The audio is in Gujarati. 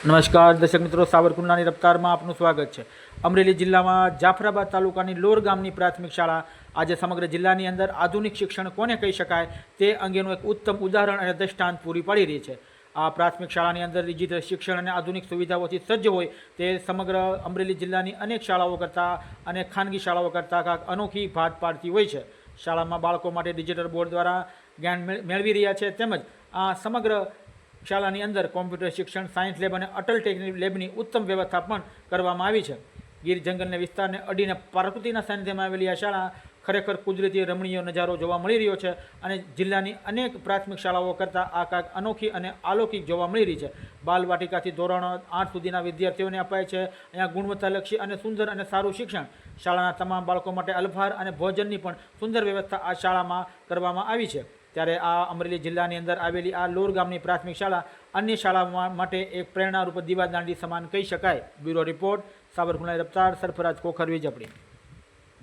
નમસ્કાર દર્શક મિત્રો, સાવરકુંડલાની રફતારમાં આપનું સ્વાગત છે। અમરેલી જિલ્લામાં જાફરાબાદ તાલુકાની લોર ગામની પ્રાથમિક શાળા આજે સમગ્ર જિલ્લાની અંદર આધુનિક શિક્ષણ કોને કહી શકાય તે અંગેનું એક ઉત્તમ ઉદાહરણ અને દ્રષ્ટાંત પૂરી પાડી રહી છે। આ પ્રાથમિક શાળાની અંદર ડિજિટલ શિક્ષણ અને આધુનિક સુવિધાઓથી સજ્જ હોય તે સમગ્ર અમરેલી જિલ્લાની અનેક શાળાઓ કરતાં અને ખાનગી શાળાઓ કરતાં કાંક અનોખી ભાત પાડતી હોય છે। શાળામાં બાળકો માટે ડિજિટલ બોર્ડ દ્વારા જ્ઞાન મેળવી રહ્યા છે, તેમજ આ સમગ્ર શાળાની અંદર કોમ્પ્યુટર શિક્ષણ, સાયન્સ લેબ અને અટલ ટેકનિક લેબની ઉત્તમ વ્યવસ્થા પણ કરવામાં આવી છે। ગીર જંગલના વિસ્તારને અડીને પ્રકૃતિના સાનિધ્યમાં આવેલી આ શાળા ખરેખર કુદરતી રમણીય નજારો જોવા મળી રહ્યો છે અને જિલ્લાની અનેક પ્રાથમિક શાળાઓ કરતાં આ કાંઈક અનોખી અને અલૌકિક જોવા મળી રહી છે। બાલવાટિકાથી ધોરણ 8 સુધીના વિદ્યાર્થીઓને અપાય છે અહીંયા ગુણવત્તાલક્ષી અને સુંદર અને સારું શિક્ષણ। શાળાના તમામ બાળકો માટે અલ્પાહાર અને ભોજનની પણ સુંદર વ્યવસ્થા આ શાળામાં કરવામાં આવી છે। ત્યારે આ અમરેલી જિલ્લાની અંદર આવેલી આ લોર ગામની પ્રાથમિક શાળા અન્ય શાળાઓ માટે એક પ્રેરણારૂપ દીવાદાંડી સમાન કહી શકાય। Bureau report, Savarkundla રફતાર, Sarfaraz કોખર, Vijpadi.